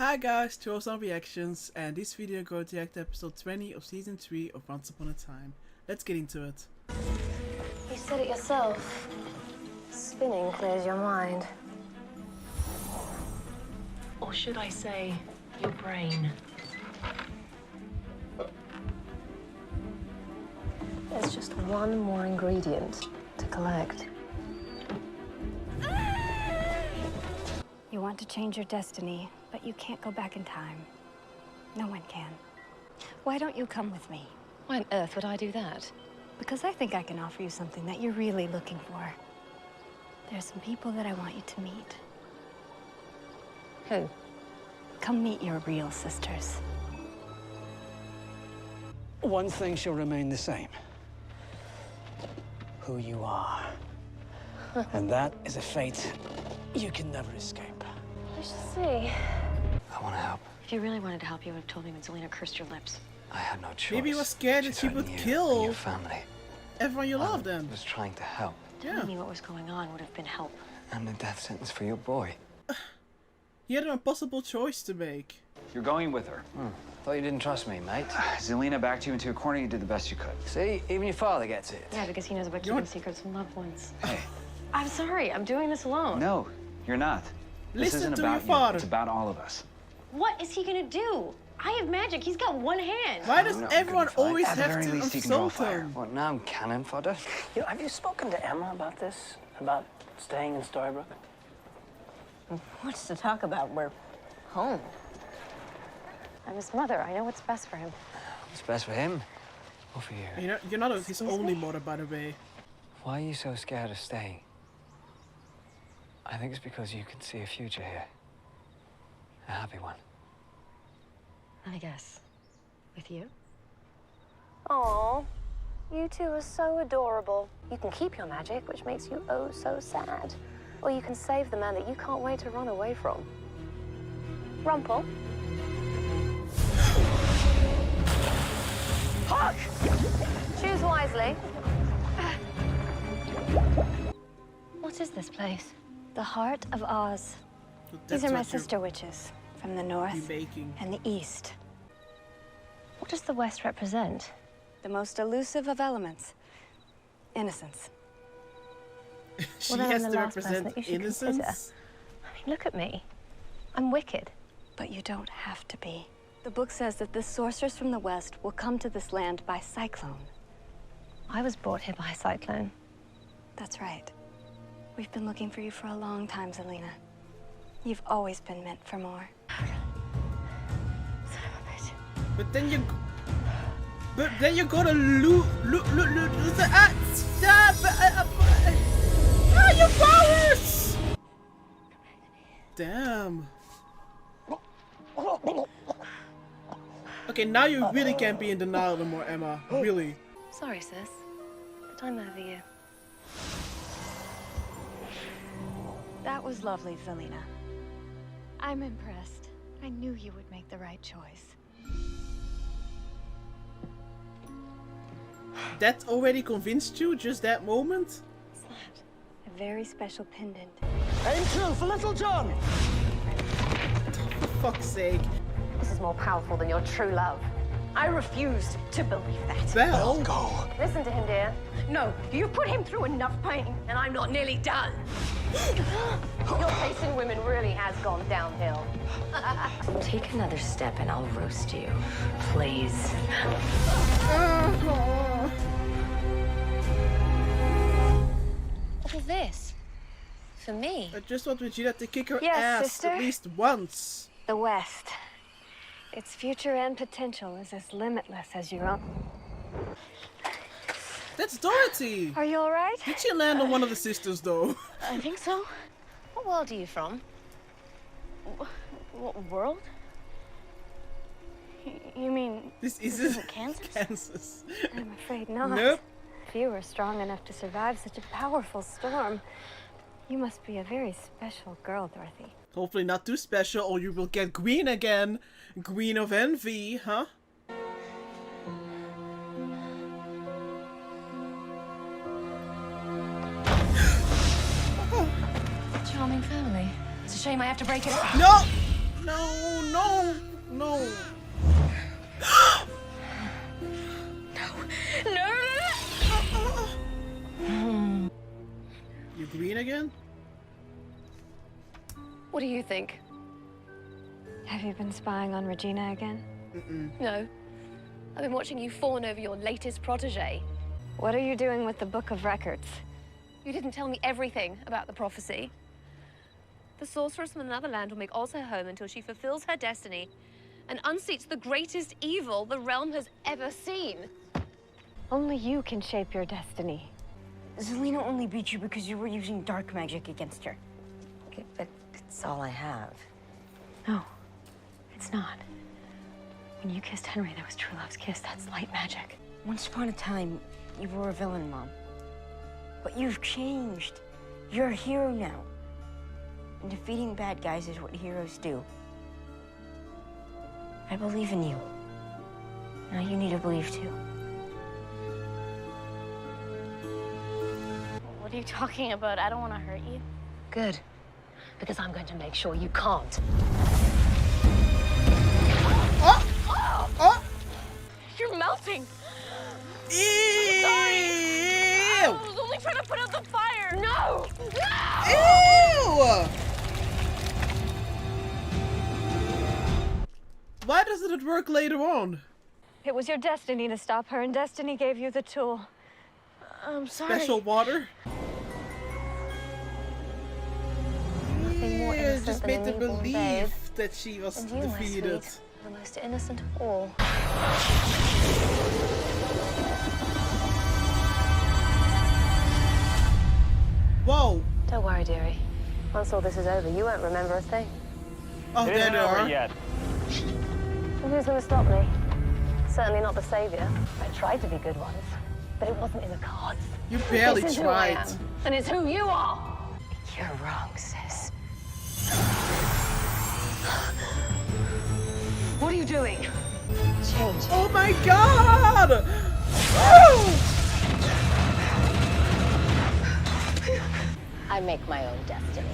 Hi guys, to some reactions, and this video going to react to episode 20 of season 3 of Once Upon a Time. Let's get into it. You said it yourself. Spinning clears your mind. Or should I say, your brain? There's just one more ingredient to collect. You want to change your destiny, but you can't go back in time. No one can. Why don't you come with me? Why on earth would I do that? Because I think I can offer you something that you're really looking for. There's some people that I want you to meet. Who? Come meet your real sisters. One thing shall remain the same. Who you are. And that is a fate you can never escape. We shall see. I want to help. If you really wanted to help, you would have told me when Zelina cursed your lips. I had no choice. Maybe you were scared that she would threatened you kill and your family. everyone you love I then. was trying to help. Telling me what was going on would have been help. And a death sentence for your boy. He had an impossible choice to make. You're going with her. Thought you didn't trust me, mate. Zelina backed you into a corner. You did the best you could. See, even your father gets it. Yeah, because he knows about keeping secrets from loved ones. Hey, I'm sorry, I'm doing this alone. no, you're not. This Listen isn't to about your you. father. It's about all of us. What is he gonna do? I have magic, he's got one hand. Why does I'm not everyone gonna fight. always At the have very to least, he can draw insult fire. him? What, now I'm cannon fodder? You know, have you spoken to Emma about this? About staying in Storybrooke? What's to talk about? We're home. I'm his mother, I know what's best for him. What's best for him? Or for you? You're not his only mother, by the way. Why are you so scared of staying? I think it's because you can see a future here. A happy one. I guess. With you? Aw, you two are so adorable. You can keep your magic, which makes you oh so sad. Or you can save the man that you can't wait to run away from. Rumple? Hark! Choose wisely. What is this place? The heart of Oz. So These that's are my what you're sister witches from the north making. and the east. What does the West represent? The most elusive of elements. Innocence. She Well, then has I'm to the last person represent that you should innocence. consider. I mean, look at me. I'm wicked. But you don't have to be. The book says that the sorcerers from the west will come to this land by cyclone. I was brought here by a cyclone. That's right. We've been looking for you for a long time, Zelina. You've always been meant for more. But then you're gonna lose the your powers! Damn. Okay, now you really can't be in denial anymore, Emma. Really. Sorry, sis. But I'm over you. That was lovely, Zelina. I'm impressed. I knew you would make the right choice. That already convinced you? Just that moment? What's that? A very special pendant. Aim true for Little John! For fuck's sake. This is more powerful than your true love. I refuse to believe that. Belle? Go. Listen to him, dear. No, you put him through enough pain, and I'm not nearly done. Your taste in women really has gone downhill. Take another step and I'll roast you. Please. What is this? For me? I just want Regina to kick her Yes, ass sister. at least once. The West. Its future and potential is as limitless as your own. That's Dorothy! Are you all right? Did she land on one of the sisters though? I think so. What world are you from? What world? You mean This isn't Kansas? Kansas. I'm afraid not. Nope. If you were strong enough to survive such a powerful storm, you must be a very special girl, Dorothy. Hopefully not too special or you will get Queen again. Queen of Envy, huh? Charming family. It's a shame I have to break it up. No! No, no! no. No. You green again? What do you think? Have you been spying on Regina again? No. I've been watching you fawn over your latest protege. What are you doing with the Book of Records? You didn't tell me everything about the prophecy. The sorceress from another land will make Oz her home until she fulfills her destiny and unseats the greatest evil the realm has ever seen. Only you can shape your destiny. Zelina only beat you because you were using dark magic against her. Okay, but it's all I have. No, it's not. When you kissed Henry, that was true love's kiss. That's light magic. Once upon a time, you were a villain, Mom. But you've changed. You're a hero now. And defeating bad guys is what heroes do. I believe in you. Now you need to believe too. What are you talking about? I don't want to hurt you. Good. Because I'm going to make sure you can't. You're melting. Ew! I was only trying to put out the fire. No! Ew! Why doesn't it work later on? It was your destiny to stop her, and destiny gave you the tool. I'm sorry. Special water? Nothing more Yeah, innocent just than made a to newborn believe babe. that she was And you, my defeated. sweet, the most innocent of all. Whoa! Don't worry, dearie. Once all this is over, you won't remember a thing. Oh, there they are. yet. And who's going to stop me? Certainly not the savior. I tried to be good once, but it wasn't in the cards. You barely This is who I tried. am, and it's who you are. You're wrong, sis. What are you doing? Change. Oh my god! Oh! I make my own destiny.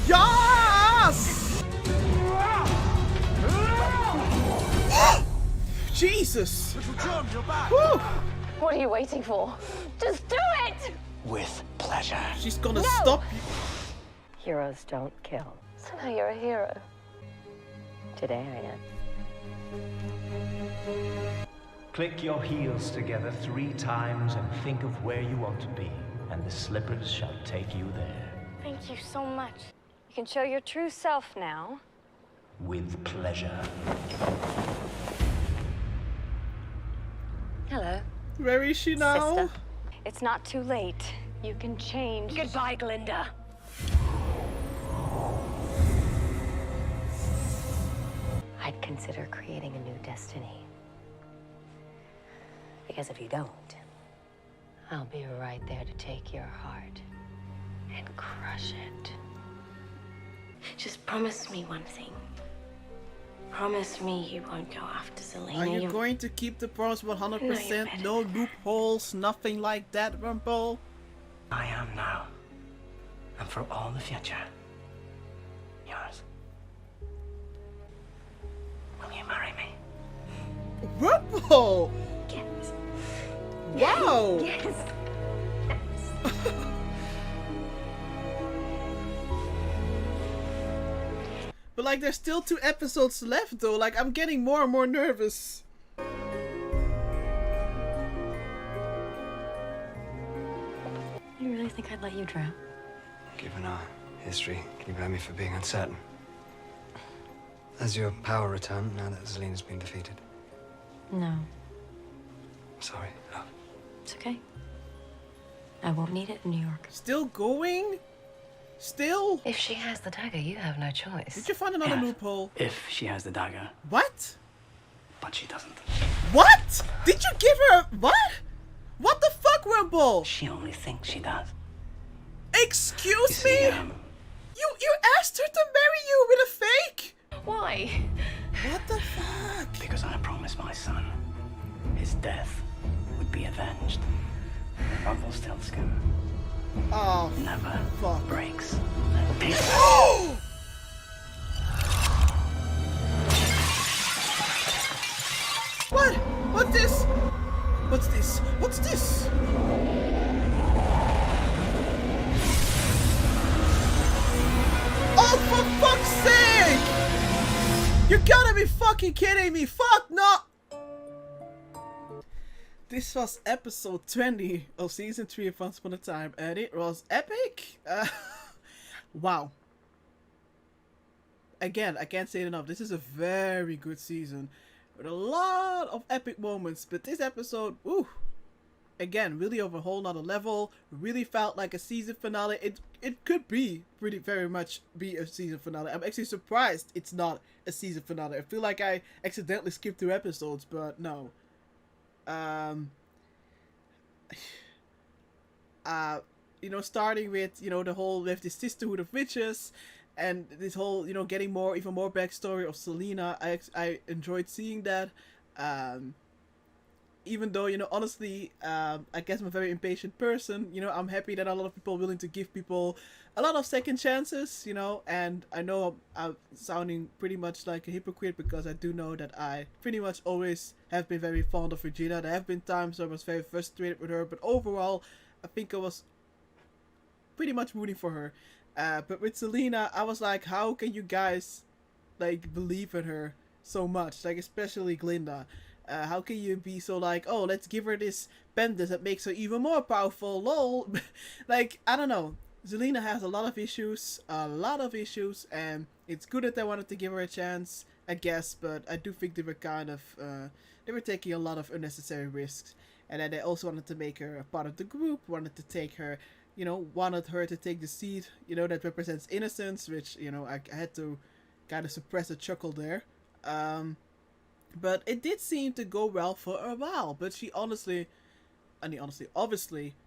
Yes! Jesus! Whew. What are you waiting for? Just do it! With pleasure. She's gonna stop you. Heroes don't kill. So now you're a hero. Today I am. Click your heels together 3 times and think of where you want to be, and the slippers shall take you there. Thank you so much. You can show your true self now. With pleasure. Hello. Where is she now? Sister. It's not too late. You can change. Goodbye, Glinda. I'd consider creating a new destiny. Because if you don't, I'll be right there to take your heart and crush it. Just promise me one thing. Promise me you won't go after Zelina. Are you going to keep the promise 100%? No loopholes, nothing like that, Rumble? I am now. And for all the future, yours. Will you marry me? Rumble! Yes. Wow! Yes. But like, there's still 2 episodes left though. Like, I'm getting more and more nervous. You really think I'd let you drown? Given our history, can you blame me for being uncertain? Has your power returned now that Zelina's been defeated? No. I'm sorry, love. It's okay. I won't need it in New York. Still going? Still? If she has the dagger, you have no choice. Did you find another Yes. loophole? If she has the dagger, What? but she doesn't. What? Did you give her... What? What the fuck, Rumble? She only thinks she does. Excuse You me? see, You asked her to marry you with a fake? Why? What the fuck? because I promised my son his death would be avenged. Rumpelstiltskin Oh, never fuck. breaks a peace. What's this? What's this? What's this? Oh, for fuck's sake! You gotta be fucking kidding me! Fuck no! This was episode 20 of season 3 of Once Upon a Time, and it was epic. Wow. Again, I can't say it enough. This is a very good season with a lot of epic moments. But this episode, ooh, again, really over a whole nother level. Really felt like a season finale. It could be very much be a season finale. I'm actually surprised it's not a season finale. I feel like I accidentally skipped 2 episodes, but no. You know, starting with, you know, the whole, with the sisterhood of witches, and this whole, you know, getting even more backstory of Selena. I enjoyed seeing that. Even though, you know, honestly, I guess I'm a very impatient person. You know, I'm happy that a lot of people are willing to give people a lot of second chances, you know, and I know I'm sounding pretty much like a hypocrite because I do know that I pretty much always have been very fond of Regina. There have been times I was very frustrated with her, but overall, I think I was pretty much rooting for her. But with Selena, I was like, how can you guys, like, believe in her so much? Like, especially Glinda. How can you be so like, oh, let's give her this pendant that makes her even more powerful, lol. Like, I don't know. Selena has a lot of issues, and it's good that they wanted to give her a chance, I guess, but I do think they were kind of, they were taking a lot of unnecessary risks. And then they also wanted to make her a part of the group, wanted to take her, you know, wanted her to take the seed, you know, that represents innocence, which, you know, I had to kind of suppress a chuckle there. But it did seem to go well for a while, but she obviously,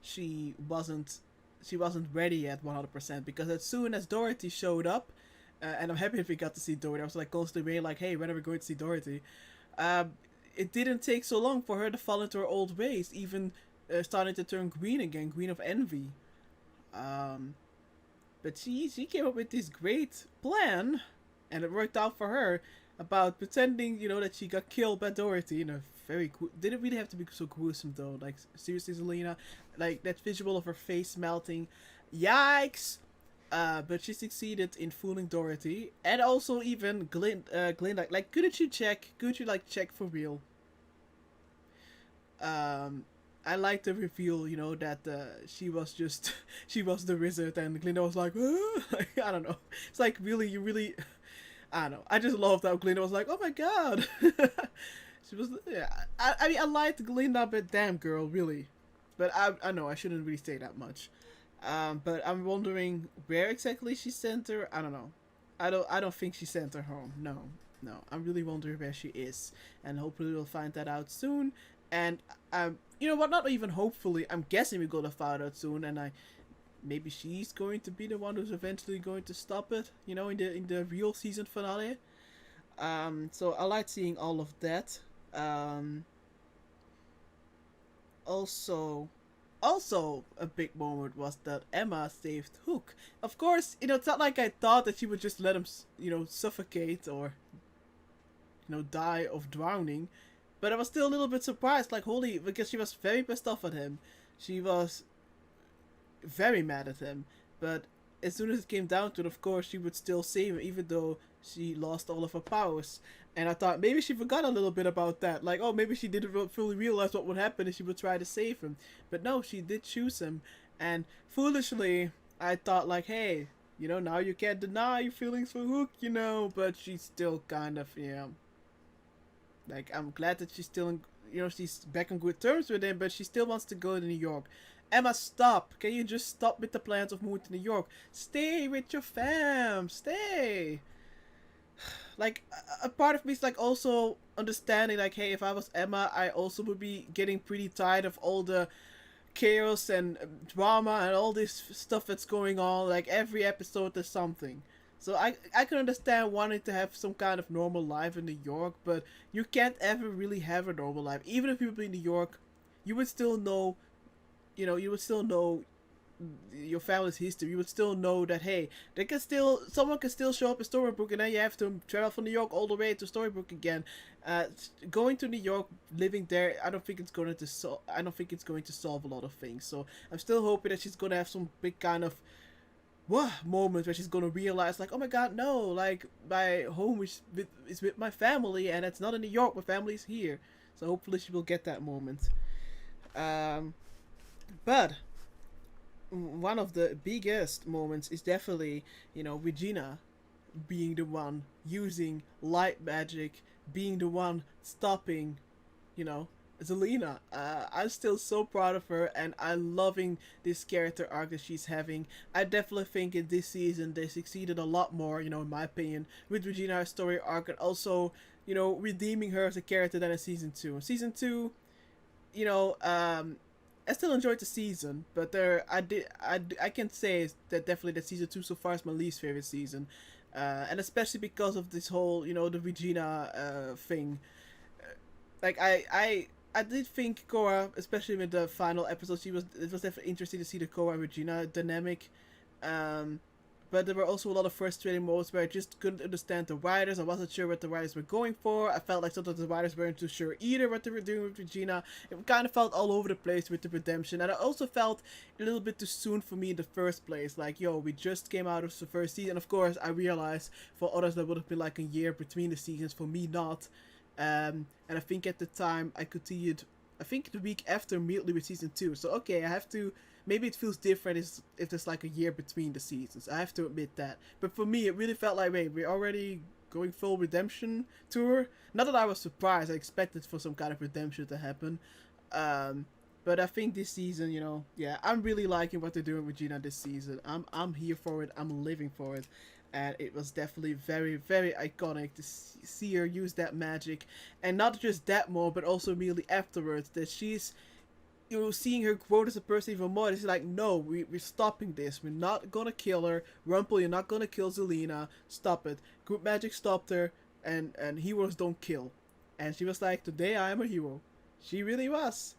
she wasn't ready yet 100%, because as soon as Dorothy showed up, and I'm happy if we got to see Dorothy, I was like constantly waiting like, hey, when are we going to see Dorothy? It didn't take so long for her to fall into her old ways, even starting to turn green again, green of envy. But she came up with this great plan, and it worked out for her, about pretending, you know, that she got killed by Dorothy in a very didn't really have to be so gruesome though. Like, seriously, Selena, like that visual of her face melting, yikes. But she succeeded in fooling Dorothy, and also even Glinda. Like, couldn't you check for real? I like the reveal, you know, that she was the wizard, and Glinda was like, like, I don't know. It's like, really, you really, I don't know. I just loved how Glinda was like, oh my god. She was, yeah. I mean, I liked Glinda, but damn, girl, really. But I know I shouldn't really say that much. But I'm wondering where exactly she sent her. I don't know. I don't think she sent her home. No. I'm really wondering where she is, and hopefully we'll find that out soon. And you know what? Not even hopefully. I'm guessing we're gonna find out soon, and maybe she's going to be the one who's eventually going to stop it. You know, in the real season finale. So I like seeing all of that. Also a big moment was that Emma saved Hook. Of course, you know, it's not like I thought that she would just let him, you know, suffocate or, you know, die of drowning. But I was still a little bit surprised, like, holy, because she was very pissed off at him. She was very mad at him. But as soon as it came down to it, of course, she would still save him, even though she lost all of her powers. And I thought maybe she forgot a little bit about that. Like, oh, maybe she didn't fully realize what would happen if she would try to save him. But no, she did choose him. And foolishly, I thought like, hey, you know, now you can't deny your feelings for Hook, you know. But she's still kind of, you know, like, I'm glad that she's still, you know, she's back on good terms with him. But she still wants to go to New York. Emma, stop. Can you just stop with the plans of moving to New York? Stay with your fam. Stay. Like, a part of me is like also understanding, like, hey, if I was Emma, I also would be getting pretty tired of all the chaos and drama and all this stuff that's going on. Like, every episode there's something. So I can understand wanting to have some kind of normal life in New York, but you can't ever really have a normal life. Even if you were in New York, you would still know, you know, your family's history, you would still know that, hey, someone can still show up in Storybrooke, and then you have to travel from New York all the way to Storybrooke again. Going to New York, living there, I don't think it's going to solve a lot of things. So I'm still hoping that she's gonna have some big kind of moment where she's gonna realize, like, oh my god, no, like, my home is with my family, and it's not in New York, my family's here. So hopefully she will get that moment. But one of the biggest moments is definitely, Regina being the one using light magic, being the one stopping, Zelina. I'm still so proud of her, and I'm loving this character arc that she's having. I definitely think in this season they succeeded a lot more, in my opinion, with Regina's story arc, and also, redeeming her as a character than in season 2. In season 2, I still enjoyed the season, but I can say that definitely that season 2 so far is my least favorite season, and especially because of this whole, the Regina thing. Like, I did think Korra, especially with the final episode, it was definitely interesting to see the Korra and Regina dynamic. But there were also a lot of frustrating moments where I just couldn't understand the writers. I wasn't sure what the writers were going for. I felt like sometimes the writers weren't too sure either what they were doing with Regina. It kind of felt all over the place with the redemption. And I also felt a little bit too soon for me in the first place. Like, we just came out of the first season. Of course, I realized for others that would have been like a year between the seasons. For me, not. And I think at the time I could see it, I think the week after, immediately with season 2. So, okay, I have to... Maybe it feels different if there's like a year between the seasons. I have to admit that. But for me, it really felt like, wait, we're already going full redemption tour? Not that I was surprised. I expected for some kind of redemption to happen. But I think this season, I'm really liking what they're doing with Regina this season. I'm here for it. I'm living for it. And it was definitely very, very iconic to see her use that magic. And not just that more, but also immediately afterwards, that she's... seeing her grow as a person even more, it's like, no, we're stopping this. We're not gonna kill her. Rumple, you're not gonna kill Zelina. Stop it. Group magic stopped her, and heroes don't kill. And she was like, today I am a hero. She really was.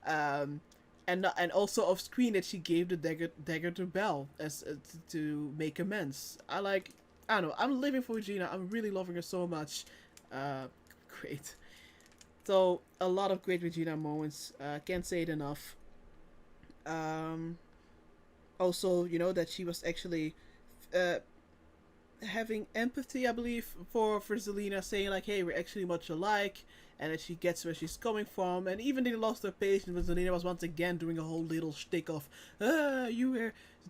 And also off screen that she gave the dagger to Belle as to make amends. I don't know. I'm living for Regina. I'm really loving her so much. Great. So, a lot of great Regina moments. Can't say it enough. Also, that she was actually having empathy, I believe, for Zelina, saying like, hey, we're actually much alike, and that she gets where she's coming from. And even they lost their patience when Zelina was once again doing a whole little shtick of,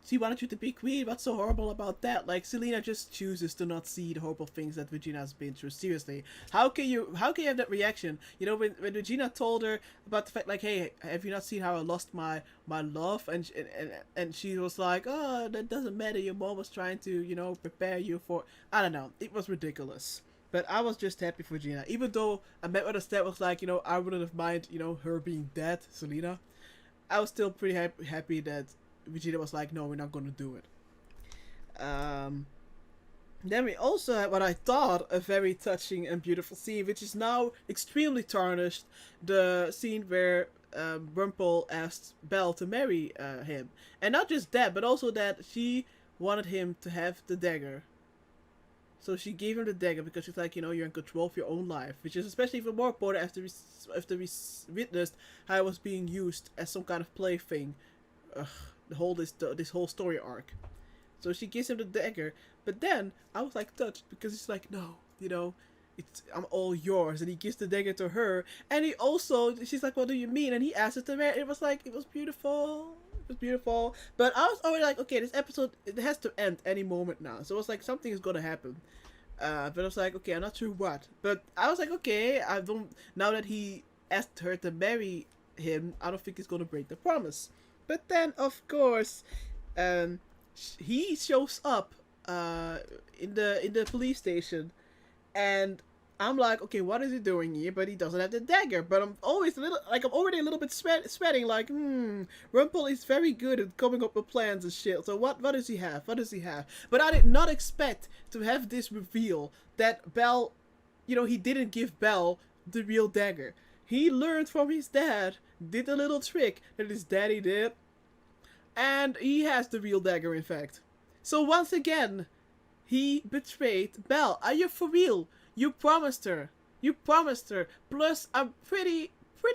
she wanted you to be queen, what's so horrible about that? Like, Zelina just chooses to not see the horrible things that Regina has been through. Seriously, how can you have that reaction? When Regina told her about the fact, like, hey, have you not seen how I lost my love? And she was like, oh, that doesn't matter, your mom was trying to, prepare you for... I don't know, it was ridiculous. But I was just happy for Regina. Even though I met with a step was like, I wouldn't have minded, her being dead, Zelina. I was still pretty happy that Regina was like, no, we're not going to do it. Then we also had what I thought a very touching and beautiful scene, which is now extremely tarnished. The scene where Rumple asked Belle to marry him. And not just that, but also that she wanted him to have the dagger. So she gave him the dagger because she's like, you're in control of your own life. Which is especially even more important after we witnessed how it was being used as some kind of plaything. This whole story arc. So she gives him the dagger. But then, I was like touched because it's like, no, I'm all yours. And he gives the dagger to her. And he also, she's like, what do you mean? And he asks her to marry. It was like, it was beautiful. It was beautiful. But I was already like, okay, this episode, it has to end any moment now. So it was like, something is going to happen. But I was like, okay, I'm not sure what. But I was like, okay, now that he asked her to marry him, I don't think he's going to break the promise. But then, of course, he shows up in the police station, and I'm like, okay, what is he doing here? But he doesn't have the dagger. But I'm always I'm already a little bit sweating. Like, Rumple is very good at coming up with plans and shit. So what does he have? What does he have? But I did not expect to have this reveal that Belle, he didn't give Belle the real dagger. He learned from his dad, did a little trick that his daddy did. And he has the real dagger, in fact. So once again, he betrayed Belle. Are you for real? You promised her. You promised her. Plus, I'm pretty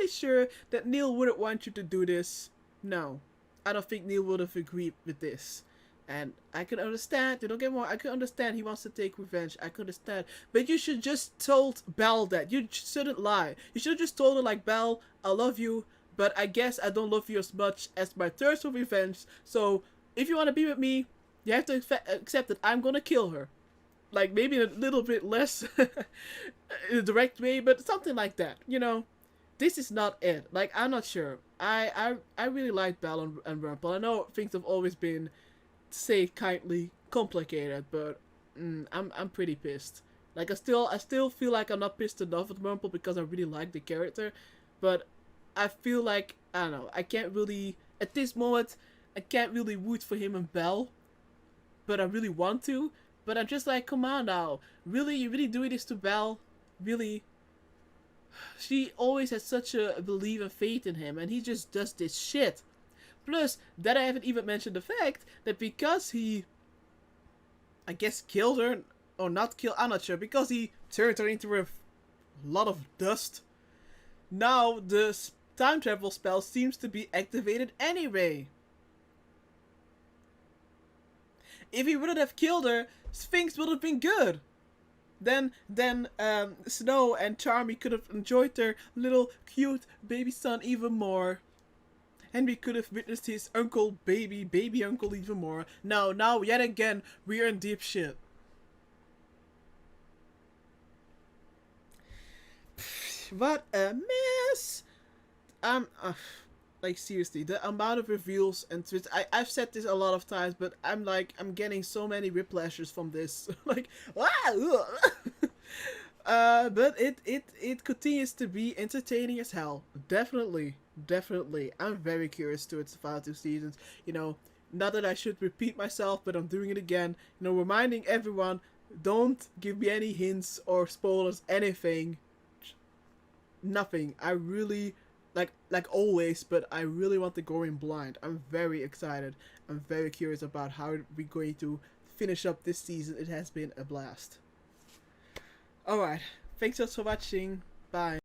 sure that Neil wouldn't want you to do this. No, I don't think Neil would have agreed with this. And I can understand, don't get me wrong, I can understand he wants to take revenge. I can understand. But you should just told Belle that. You shouldn't lie. You should have just told her, like, Belle, I love you, but I guess I don't love you as much as my thirst for revenge. So, if you want to be with me, you have to accept that I'm gonna kill her. Like, maybe a little bit less in a direct way, but something like that, you know? This is not it. Like, I'm not sure. I really like Belle and Rumple. I know things have always been, to say kindly, complicated, but I'm pretty pissed. Like, I still feel like I'm not pissed enough at Rumple because I really like the character, but I feel like, I don't know, I can't really, at this moment, I can't really root for him and Belle, but I really want to. But I'm just like, come on now. Really? You really doing this to Belle? Really? She always has such a belief and faith in him, and he just does this shit. Plus, that I haven't even mentioned the fact that because he, I guess, killed her, or not killed, I'm not sure, because he turned her into a lot of dust, now the time travel spell seems to be activated anyway. If he wouldn't have killed her, Sphinx would have been good. Then Snow and Charmy could have enjoyed their little cute baby son even more. And we could have witnessed his baby uncle even more. Now, yet again, we are in deep shit. What a mess! Like, seriously, the amount of reveals and twists. I've said this a lot of times, but I'm getting so many whiplashes from this. Like, but it continues to be entertaining as hell. Definitely. I'm very curious to its final 2 seasons. You know, not that I should repeat myself, but I'm doing it again. You know, reminding everyone, don't give me any hints or spoilers, anything. Nothing. I really, like always, but I really want to go in blind. I'm very excited. I'm very curious about how we're going to finish up this season. It has been a blast. Alright, thanks for watching. Bye.